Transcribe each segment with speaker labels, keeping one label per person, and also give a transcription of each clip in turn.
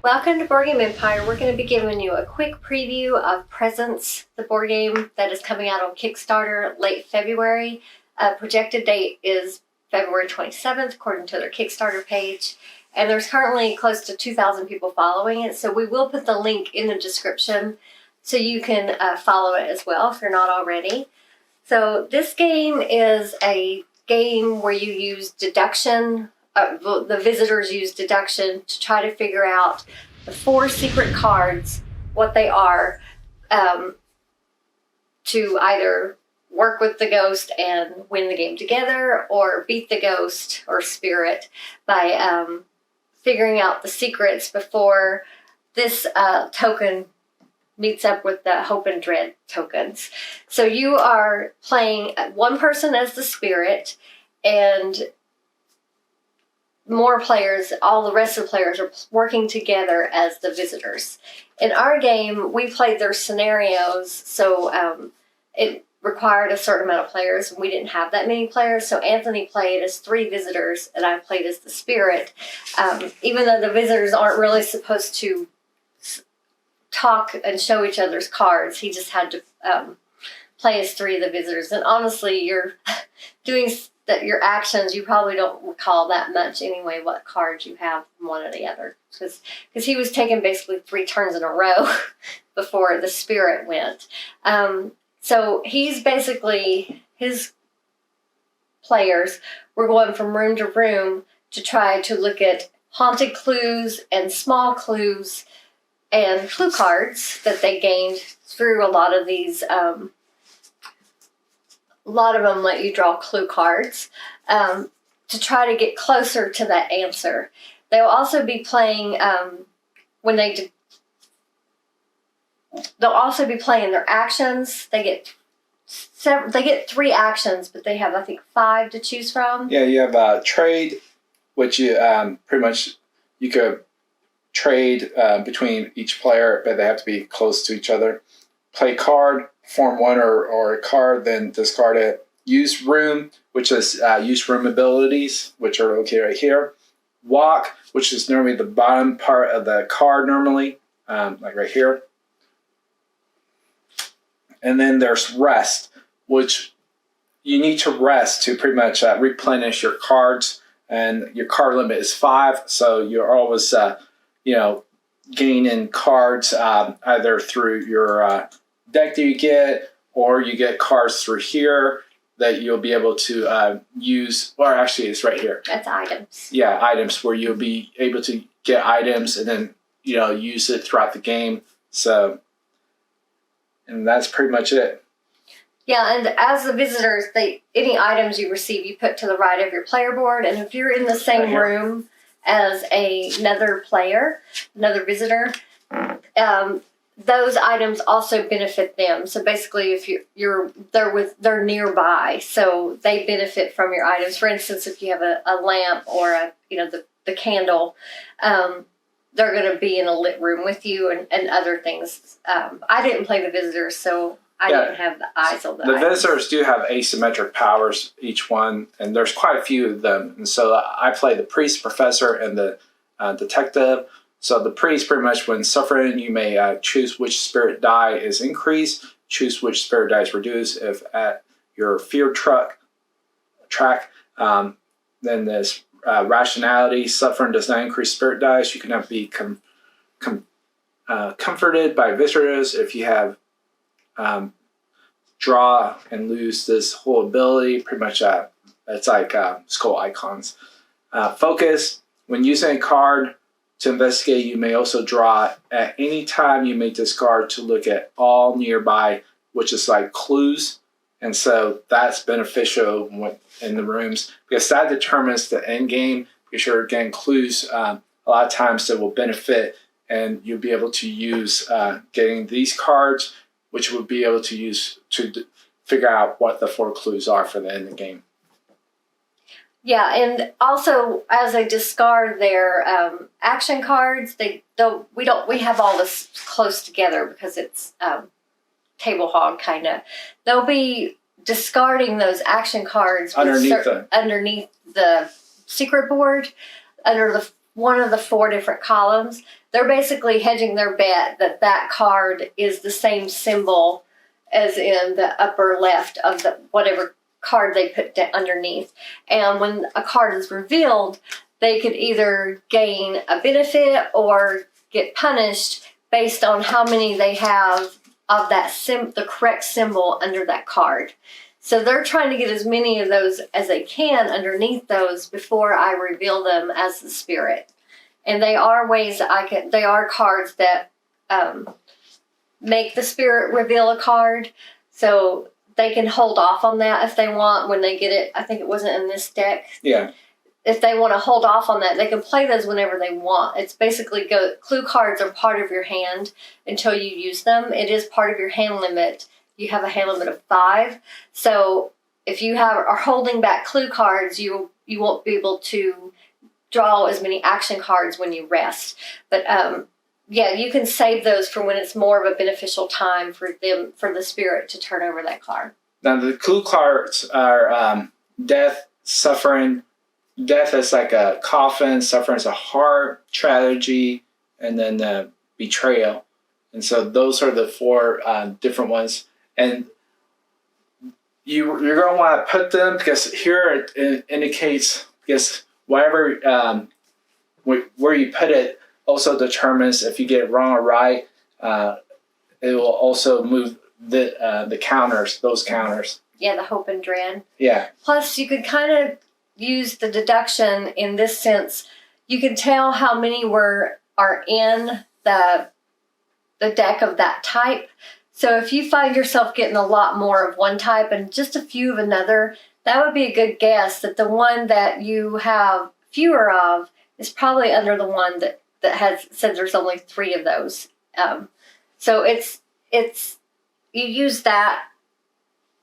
Speaker 1: Welcome to Board Game Empire. We're going to be giving you a quick preview of Presence, the board game that is coming out on Kickstarter late February. Projected date is February 27th, according to their Kickstarter page. And there's currently close to 2,000 people following it, so we will put the link in the description so you can follow it as well if you're not already. So this game is a game where you use deduction. The visitors use deduction to try to figure out the 4 secret cards, what they are, to either work with the ghost and win the game together, or beat the ghost or spirit by figuring out the secrets before this token meets up with the Hope and Dread tokens. So you are playing one person as the spirit, and more players, all the rest of the players are working together as the visitors. In our game, we played their scenarios, so it required a certain amount of players. We didn't have that many players, so Anthony played as 3 visitors, and I played as the spirit. Even though the visitors aren't really supposed to talk and show each other's cards, he just had to play as 3 of the visitors. And honestly, you're doing that, your actions, you probably don't recall that much anyway what cards you have from one or the other, because he was taking basically 3 turns in a row before the spirit went. So he's basically, his players were going from room to room to try to look at haunted clues and small clues and clue cards that they gained through a lot of these. A lot of them let you draw clue cards to try to get closer to that answer. They'll also be playing they'll also be playing their actions. They get 3 actions, but they have, I think, 5 to choose from.
Speaker 2: Yeah, you have trade, which you pretty much you could trade between each player, but they have to be close to each other. Play card, form 1 or a card, then discard it. Use room, which is use room abilities, which are located right here. Walk, which is normally the bottom part of the card normally, like right here. And then there's rest, which you need to rest to pretty much replenish your cards. And your card limit is 5, so you're always, gaining cards either through your deck that you get, or you get cards through here that you'll be able to use, or actually it's right here.
Speaker 1: That's items.
Speaker 2: Yeah, items, where you'll be able to get items and then, use it throughout the game. So, and that's pretty much it.
Speaker 1: Yeah, and as the visitors, any items you receive, you put to the right of your player board, and if you're in the same room as another player, another visitor, those items also benefit them. So basically, if they're nearby, so they benefit from your items. For instance, if you have a lamp or the candle, they're going to be in a lit room with you and other things. I didn't play the visitors, so I didn't have the eyes on the items.
Speaker 2: Visitors do have asymmetric powers, each one, and there's quite a few of them. And so I play the priest, professor, and the detective. So the priest, pretty much when suffering, you may choose which spirit die is increased, choose which spirit die is reduced. If at your fear track, then there's rationality. Suffering does not increase spirit dice. You cannot be comforted by visitors. If you have draw and lose this whole ability, pretty much it's like skull icons. Focus, when using a card to investigate, you may also draw at any time. You may discard to look at all nearby, which is like clues. And so that's beneficial in the rooms, because that determines the end game, because you're getting clues a lot of times that will benefit, and you'll be able to use getting these cards, which we'll be able to use to figure out what the 4 clues are for the end of the game.
Speaker 1: Yeah, and also as they discard their action cards, we have all this close together because it's table hog kind of. They'll be discarding those action cards underneath the secret board, under the one of the 4 different columns, they're basically hedging their bet that that card is the same symbol as in the upper left of the whatever card they put underneath. And when a card is revealed, they could either gain a benefit or get punished based on how many they have of that the correct symbol under that card. So they're trying to get as many of those as they can underneath those before I reveal them as the spirit. And they are ways that they are cards that make the spirit reveal a card. So they can hold off on that if they want when they get it. I think it wasn't in this deck.
Speaker 2: Yeah.
Speaker 1: If they want to hold off on that, they can play those whenever they want. It's basically clue cards are part of your hand until you use them. It is part of your hand limit. You have a hand limit of 5. So if you are holding back clue cards, you won't be able to draw as many action cards when you rest. But yeah, you can save those for when it's more of a beneficial time for the spirit to turn over that card.
Speaker 2: Now the clue cards are death, suffering. Death is like a coffin, suffering is a heart, tragedy, and then betrayal. And so those are the 4 different ones. And you're going to want to put them, because here it indicates, because whatever where you put it also determines if you get it wrong or right. It will also move the counters, those counters.
Speaker 1: Yeah, the hope and dread.
Speaker 2: Yeah.
Speaker 1: Plus, you could kind of use the deduction in this sense. You can tell how many are in the deck of that type. So if you find yourself getting a lot more of one type and just a few of another, that would be a good guess that the one that you have fewer of is probably under the one that has said there's only 3 of those. So it's you use that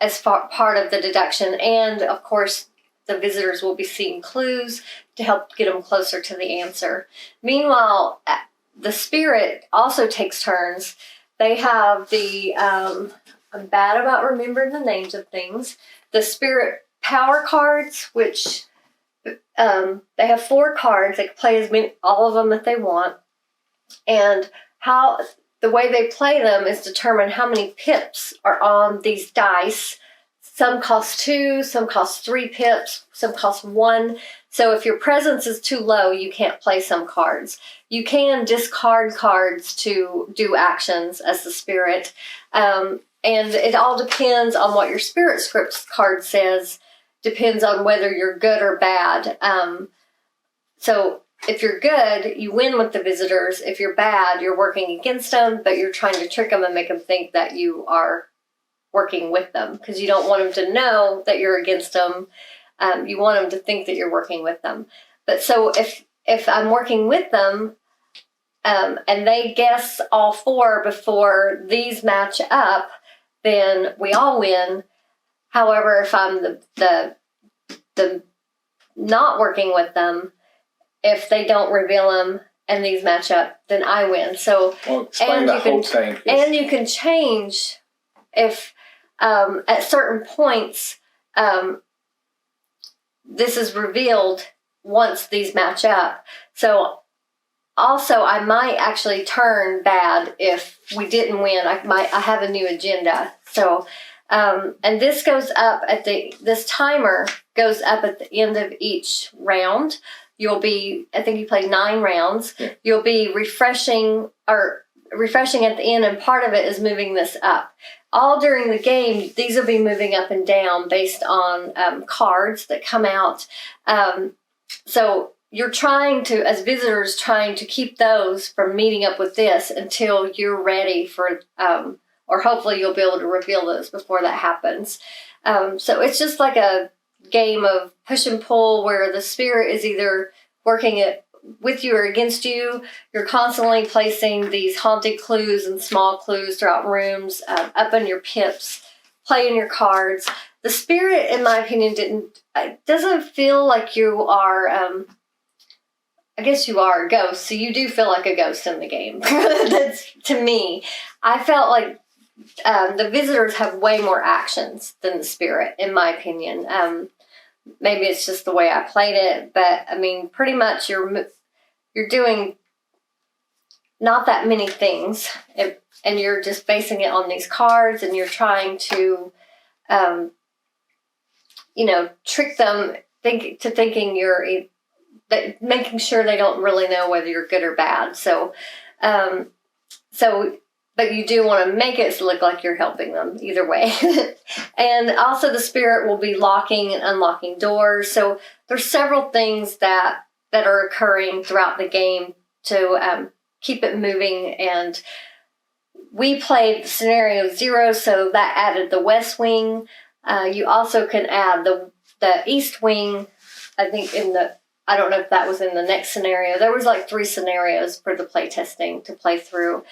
Speaker 1: as part of the deduction, and of course the visitors will be seeing clues to help get them closer to the answer. Meanwhile, the spirit also takes turns. They have I'm bad about remembering the names of things. The spirit power cards, which they have 4 cards. They can play all of them that they want. And the way they play them is determine how many pips are on these dice. Some cost 2, some cost 3 pips, some cost 1. So if your presence is too low, you can't play some cards. You can discard cards to do actions as the spirit. And it all depends on what your spirit script card says, depends on whether you're good or bad. So if you're good, you win with the visitors. If you're bad, you're working against them, but you're trying to trick them and make them think that you are working with them, because you don't want them to know that you're against them. You want them to think that you're working with them. But so if I'm working with them and they guess all 4 before these match up, then we all win. However, if I'm the not working with them, if they don't reveal them and these match up, then I win. So
Speaker 2: explain the whole thing.
Speaker 1: And you can change if at certain points this is revealed once these match up. So also I might actually turn bad if we didn't win. I have a new agenda. So and this goes up this timer goes up at the end of each round. I think you play 9 rounds. Yeah. You'll be refreshing at the end, and part of it is moving this up. All during the game, these will be moving up and down based on cards that come out. So you're as visitors, trying to keep those from meeting up with this until you're ready for, or hopefully you'll be able to reveal those before that happens. So it's just like a game of push and pull where the spirit is either working it with you or against you. You're constantly placing these haunted clues and small clues throughout rooms, up on your pips, playing your cards. The spirit, in my opinion, doesn't feel like you are, I guess you are a ghost, so you do feel like a ghost in the game. That's, to me, I felt like the visitors have way more actions than the spirit, in my opinion. Maybe it's just the way I played it, but I mean, pretty much you're doing not that many things, and you're just basing it on these cards, and you're trying to, trick them thinking you're making sure they don't really know whether you're good or bad. So, but you do want to make it look like you're helping them either way. And also the spirit will be locking and unlocking doors. So there's several things that are occurring throughout the game to keep it moving. And we played scenario 0, so that added the west wing. You also can add the east wing. I think I don't know if that was in the next scenario. There was like 3 scenarios for the play testing to play through.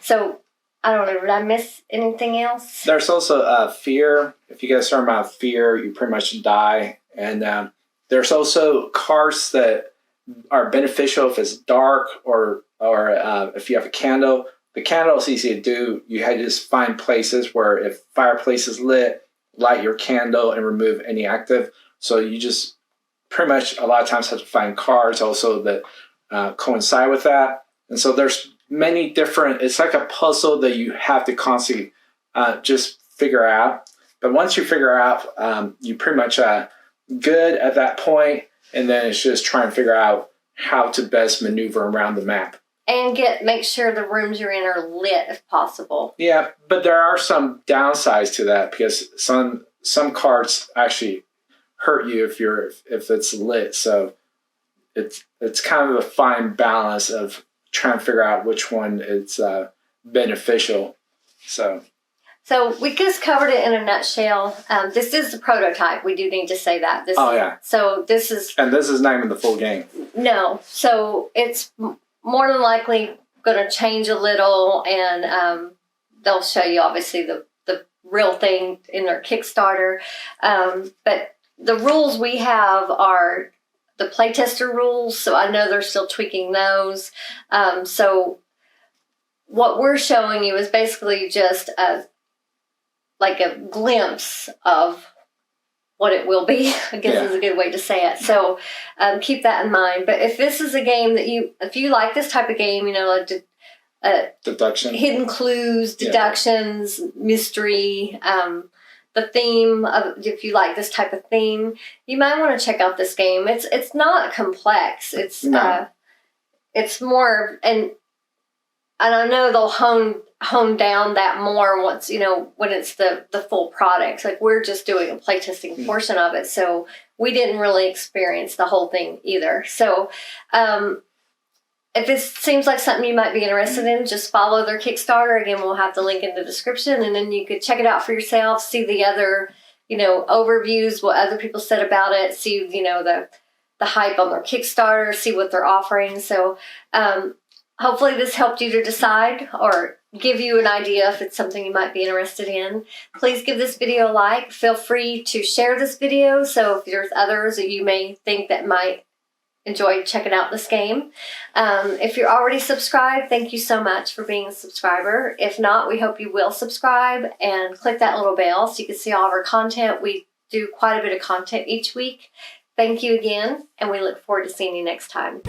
Speaker 1: So I don't know, did I miss anything else?
Speaker 2: There's also fear. If you get a certain amount of fear, you pretty much die. And there's also cards that are beneficial if it's dark or if you have a candle. The candle is easy to do. You had to just find places where if fireplace is lit, light your candle and remove any active. So you just pretty much a lot of times have to find cards also that coincide with that. And so there's many different, it's like a puzzle that you have to constantly just figure out. But once you figure out, you pretty much good at that point, and then it's just trying to figure out how to best maneuver around the map.
Speaker 1: And make sure the rooms you're in are lit if possible.
Speaker 2: Yeah, but there are some downsides to that because some cards actually hurt you if it's lit. So it's kind of a fine balance of trying to figure out which one is beneficial. So
Speaker 1: we just covered it in a nutshell. This is the prototype. We do need to say that. So this is...
Speaker 2: And this is not even the full game.
Speaker 1: No. So it's more than likely going to change a little, and they'll show you, obviously, the real thing in their Kickstarter. But the rules we have are the playtester rules, so I know they're still tweaking those. So what we're showing you is basically just a glimpse of what it will be, I guess is a good way to say it. So keep that in mind. But if this is a game that if you like this type of game,
Speaker 2: deduction,
Speaker 1: hidden clues, deductions, mystery, the theme of, if you like this type of theme, you might want to check out this game. It's not complex. It's more, and I know they'll hone down that more once, when it's the full product. Like, we're just doing a playtesting portion of it, so we didn't really experience the whole thing either. So if this seems like something you might be interested in, just follow their Kickstarter. Again, we'll have the link in the description, and then you could check it out for yourself, see the other, overviews, what other people said about it, see, the hype on their Kickstarter, see what they're offering. So hopefully this helped you to decide or give you an idea if it's something you might be interested in. Please give this video a like. Feel free to share this video, so if there's others that you may think that might enjoy checking out this game. If you're already subscribed, thank you so much for being a subscriber. If not, we hope you will subscribe and click that little bell so you can see all of our content. We do quite a bit of content each week. Thank you again, and we look forward to seeing you next time.